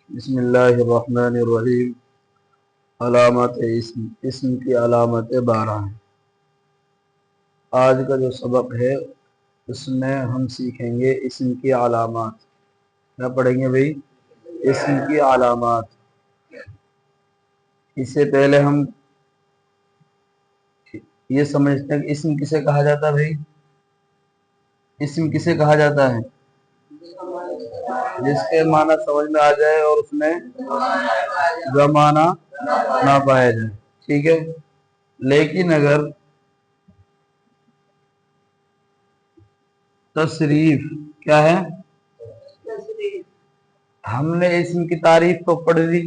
بسم اللہ الرحمن الرحیم۔ علامات اسم، اسم کی علامت 12 ہیں۔ آج کا جو سبق ہے اس میں ہم سیکھیں گے اسم کی علامات۔ کیا پڑھیں گے بھائی؟ اسم کی علامات۔ اس سے پہلے ہم یہ سمجھتے ہیں کہ اسم کسے کہا جاتا ہے بھائی؟ اسم کسے کہا جاتا ہے؟ جس کے معنی سمجھ میں آ جائے اور اس میں جو معنی نہ پایا جائے، ٹھیک ہے۔ لیکن اگر تصریف کیا ہے؟ ہم نے اسم کی تعریف کو پڑھ لی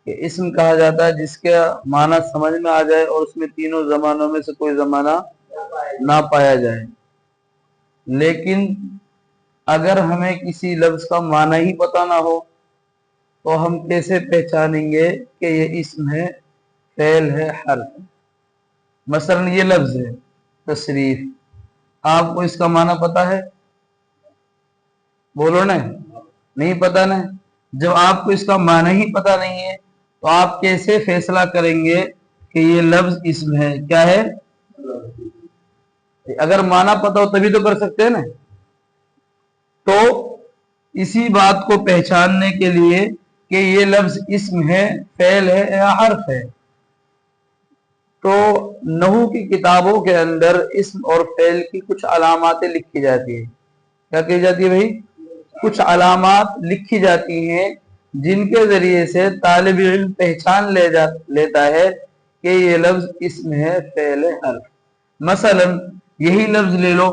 کہ اسم کہا جاتا ہے جس کے معنی سمجھ میں آ جائے اور اس میں تینوں زمانوں میں سے کوئی زمانہ نہ پایا جائے۔ لیکن اگر ہمیں کسی لفظ کا معنی ہی پتہ نہ ہو تو ہم کیسے پہچانیں گے کہ یہ اسم ہے، فعل ہے، حرف ہے؟ مثلا یہ لفظ ہے تصریف، آپ کو اس کا معنی پتہ ہے؟ بولو نا، نہیں پتہ نا۔ جب آپ کو اس کا معنی ہی پتہ نہیں ہے تو آپ کیسے فیصلہ کریں گے کہ یہ لفظ اسم ہے؟ کیا ہے؟ اگر معنی پتہ ہو تبھی تو کر سکتے ہیں نا۔ تو اسی بات کو پہچاننے کے لیے کہ یہ لفظ اسم ہے، فعل ہے یا حرف ہے، تو نحو کی کتابوں کے اندر اسم اور فعل کی کچھ علاماتیں لکھی جاتی ہیں۔ کیا کہی جاتی ہے بھائی؟ کچھ علامات لکھی جاتی ہیں جن کے ذریعے سے طالب علم پہچان لیتا ہے کہ یہ لفظ اسم ہے، فعل ہے، حرف۔ مثلا یہی لفظ لے لو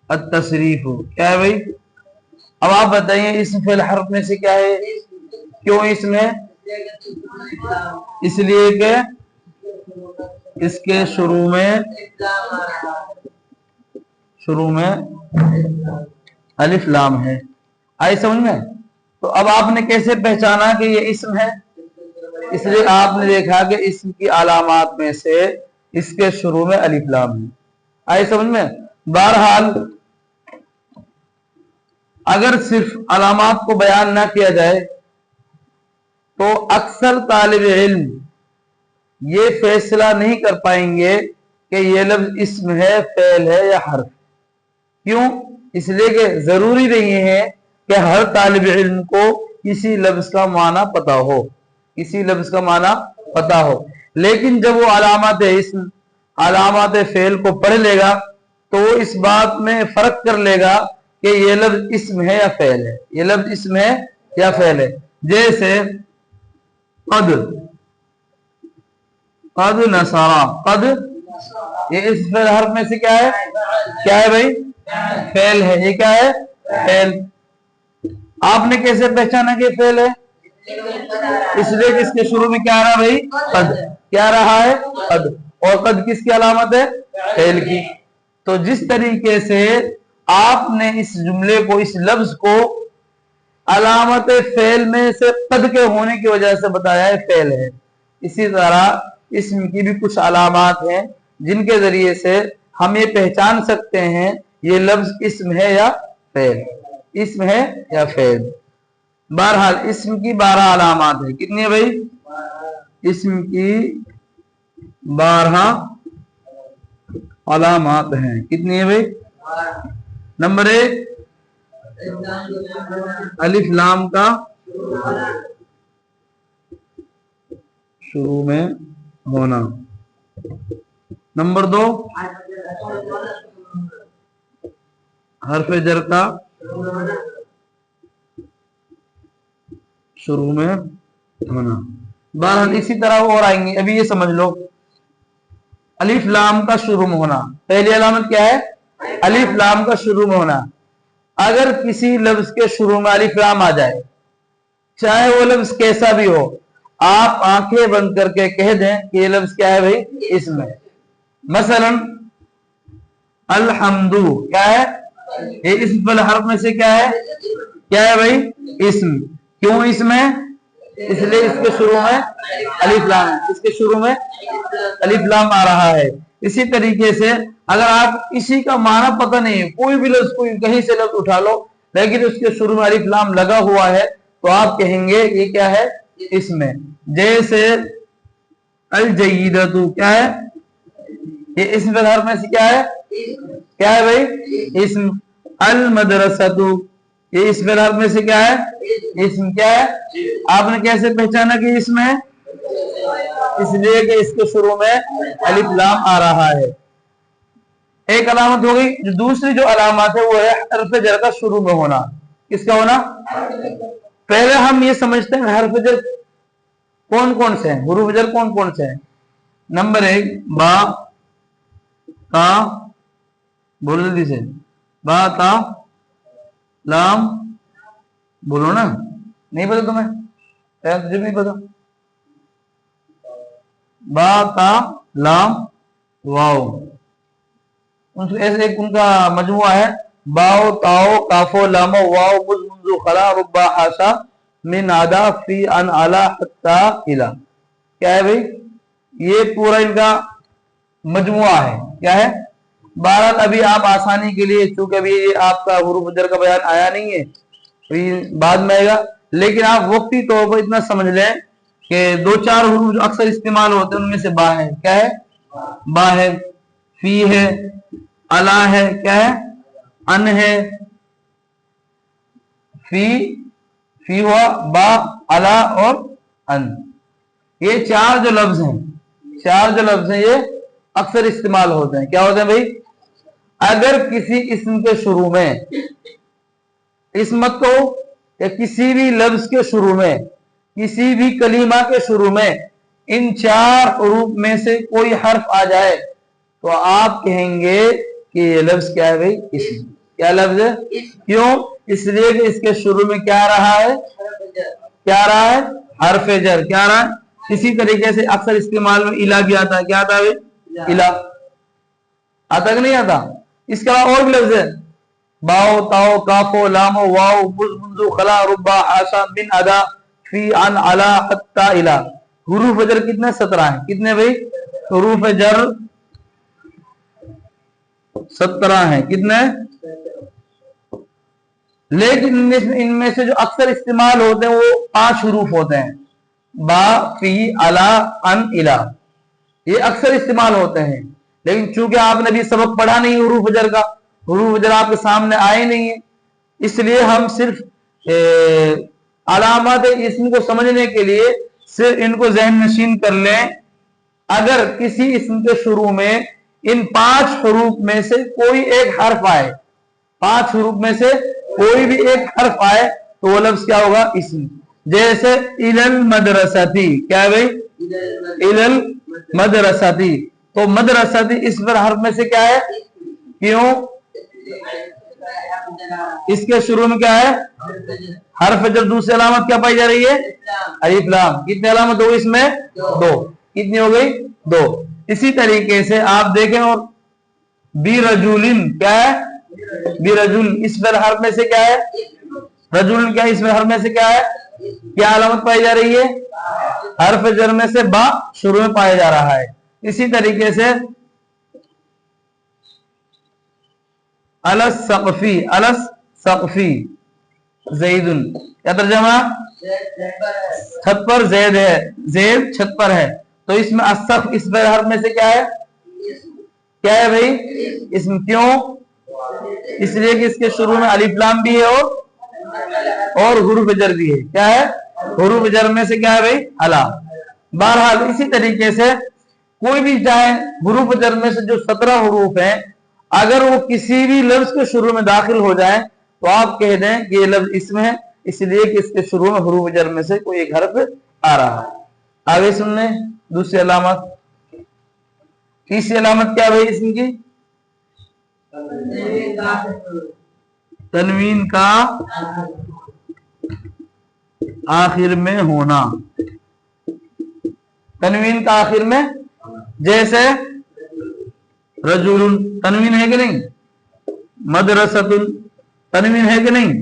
التصریف، کیا ہے بھائی؟ اب آپ بتائیے اسم فعل حرف میں سے کیا ہے؟ کیوں اسم ہے؟ اس لیے کہ اس کے شروع میں الف لام ہے۔ آئی سمجھ میں؟ تو اب آپ نے کیسے پہچانا کہ یہ اسم ہے؟ اس لیے آپ نے دیکھا کہ اسم کی علامات میں سے اس کے شروع میں الف لام ہے۔ آئی سمجھ میں؟ بہرحال اگر صرف علامات کو بیان نہ کیا جائے تو اکثر طالب علم یہ فیصلہ نہیں کر پائیں گے کہ یہ لفظ اسم ہے، فعل ہے یا حرف۔ کیوں؟ اس لیے کہ ضروری نہیں ہے کہ ہر طالب علم کو کسی لفظ کا معنی پتا ہو، کسی لفظ کا معنی پتا ہو۔ لیکن جب وہ علامات اسم، علامات فعل کو پڑھ لے گا تو وہ اس بات میں فرق کر لے گا کہ یہ لفظ اسم ہے یا فعل ہے، یہ لفظ اسم ہے یا فعل ہے۔ جیسے قد نصارا، قد یہ اس فعل حرف میں سے کیا ہے؟ کیا ہے بھائی؟ فعل ہے۔ یہ کیا ہے؟ فعل۔ آپ نے کیسے پہچانا کہ فعل ہے؟ اس لیے کہ اس کے شروع میں کیا رہا بھائی؟ قد۔ کیا رہا ہے؟ قد۔ اور قد کس کی علامت ہے؟ فعل کی۔ تو جس طریقے سے آپ نے اس جملے کو، اس لفظ کو علامت فعل میں سے قد کے ہونے کی وجہ سے بتایا ہے فعل ہے، اسی طرح اسم کی بھی کچھ علامات ہیں جن کے ذریعے سے ہم یہ پہچان سکتے ہیں یہ لفظ اسم ہے یا فعل، اسم ہے یا فعل۔ بہرحال اسم کی 12 علامات ہیں۔ کتنی ہے بھائی؟ اسم کی 12 علامات ہیں۔ کتنی ہے بھائی؟ نمبر 1 الف لام کا شروع میں ہونا۔ نمبر 2 حرف جر کا شروع میں ہونا۔ بہرحال اسی طرح وہ اور آئیں گے، ابھی یہ سمجھ لو الف لام کا شروع میں ہونا، پہلی علامت کیا ہے؟ الف لام کا شروع میں ہونا۔ اگر کسی لفظ کے شروع میں الف لام آ جائے، چاہے وہ لفظ کیسا بھی ہو، آپ آنکھیں بند کر کے کہہ دیں کہ یہ لفظ کیا ہے بھائی؟ اسم ہے۔ مثلا الحمد، کیا ہے؟ یہ اسم فعل حرف میں سے کیا ہے؟ کیا ہے بھائی؟ اسم۔ کیوں اسم ہے؟ اس لیے اس کے شروع میں الف لام ہے، اس کے شروع میں الف لام آ رہا ہے۔ اسی طریقے سے اگر آپ اسی کا معنی پتہ نہیں ہے، کوئی بھی لفظ کوئی کہیں سے لفظ اٹھا لو لیکن اس کے شروع میں الف لام لگا ہوا ہے تو آپ کہیں گے یہ کیا ہے اسم ہے۔ جیسے الجیدۃ کیا ہے، یہ اسم فی الحرف میں سے کیا ہے، کیا ہے بھائی اسم۔ المدرسۃ یہ اسم فی الحرف میں سے کیا ہے اسم، کیا ہے، آپ نے کیسے پہچانا کہ اسم ہے، اس لیے کہ اس کے شروع میں الف لام آ رہا ہے۔ ایک علامت ہو گئی۔ دوسری جو علامات ہے وہ ہے حرف جر کا شروع میں ہونا۔ کس کا ہونا؟ پہلے ہم یہ سمجھتے ہیں حرف جر کون کون سے ہیں، حروف جر کون کون سے ہیں۔ نمبر 1 با تا، بولو جلدی سے، با تا لام، بولو نا، نہیں پتا تمہیں؟ تجھے نہیں پتا؟ با تا لام واو، ایسے ایک ان کا مجموعہ ہے، باؤ تاؤ کافو لامو واو مز منذ خلا ربا حاشا من آدا فی ان علا حتی الہ، کیا ہے بھئی یہ پورا ان کا مجموعہ ہے، کیا ہے۔ بہرحال ابھی آپ آسانی کے لیے چونکہ ابھی آپ کا حروف جر کا بیان آیا نہیں ہے بعد میں آئے گا، لیکن آپ وقتی طور پر اتنا سمجھ لیں کہ 2-4 حروف جو اکثر استعمال ہوتے ہیں ان میں سے با ہے، کیا ہے، با ہے، فی ہے، الا ہے، کیا ہے، ان ہے، فی ہوا، با، الا اور ان، یہ 4 جو لفظ ہیں یہ اکثر استعمال ہوتے ہیں، کیا ہوتے ہیں بھائی۔ اگر کسی اسم کے شروع میں، اسمت کو یا کسی بھی لفظ کے شروع میں، کسی بھی کلمہ کے شروع میں ان 4 حروف میں سے کوئی حرف آ جائے تو آپ کہیں گے کہ یہ لفظ کیا ہے بھائی اسم، کیا لفظ ہے، کیوں، اس لیے کہ اس کے شروع میں کیا رہا ہے، کیا رہا ہے حرف جر، کیا رہا ہے۔ اسی طریقے سے اکثر استعمال میں الہ بھی آتا ہے، کیا آتا ہے الہ، آتا کہ نہیں آتا۔ اس کے علاوہ اور بھی لفظ ہے، باؤ تاؤ کافو لامو واو مز منذ خلا ربا حاشا من ادا فی ان علا حتی الہ۔ حروف جر کتنے؟ 17 ہیں، کتنے بھائی حروف جر 17 ہیں، کتنے، لیکن ان میں سے جو اکثر استعمال ہوتے ہیں وہ 5 حروف ہوتے ہیں، با، فی، الا، ان، الہ، یہ اکثر استعمال ہوتے ہیں۔ لیکن چونکہ آپ نے بھی سبق پڑھا نہیں حروف جر کا، حروف جر آپ کے سامنے آئے نہیں ہیں، اس لیے ہم صرف علامات اسم کو سمجھنے کے لیے صرف ان کو ذہن نشین کر لیں۔ اگر کسی اسم کے شروع میں ان 5 حروف میں سے کوئی ایک حرف آئے، 5 حروف میں سے کوئی بھی ایک حرف آئے تو وہ لفظ کیا ہوگا اسم۔ جیسے الل مدرستی، کیا ہے بھائی الل مدرستی، تو مدرستی اس پر حرف میں سے کیا ہے، کیوں، اس کے شروع میں کیا ہے حرف جر۔ دوسری علامت کیا پائی جا رہی ہے الف لام، کتنی علامت ہو گئی اس میں 2، کتنی ہو گئی 2۔ اسی طریقے سے آپ دیکھیں اور بی رجولن، کیا ہے بی رجول، اس پر حرف میں سے کیا ہے رجولن، کیا اس پر حرف میں سے کیا ہے، کیا علامت پائی جا رہی ہے حرف جر میں سے با شروع میں پایا جا رہا ہے۔ اسی طریقے سے السقفی، السقفی زیدن، کیا ترجمہ، چھت پر زید ہے، زید چھت پر ہے، تو اس میں السقف اس پر حرف میں سے کیا ہے، کیا ہے بھائی اسم، کیوں، اس لیے کہ اس کے شروع میں الف لام بھی ہے اور حروف جر بھی ہے، کیا ہے حروف جر میں سے کیا ہے بھائی الا۔ بہرحال اسی طریقے سے کوئی بھی چاہے حروف جر میں سے جو 17 حروف ہیں اگر وہ کسی بھی لفظ کے شروع میں داخل ہو جائیں تو آپ کہہ دیں کہ یہ لفظ اسم ہے، اس لیے کہ اس کے شروع میں حروف جر میں سے کوئی ایک حرف آ رہا ہے۔ آگے سن لیں دوسری علامت۔ تیسری علامت کیا بھائی اسم کی، تنوین کا آخر میں ہونا، تنوین کا آخر میں، جیسے رجل تنوین ہے کہ نہیں، مدرسۃ تنوین ہے کہ نہیں،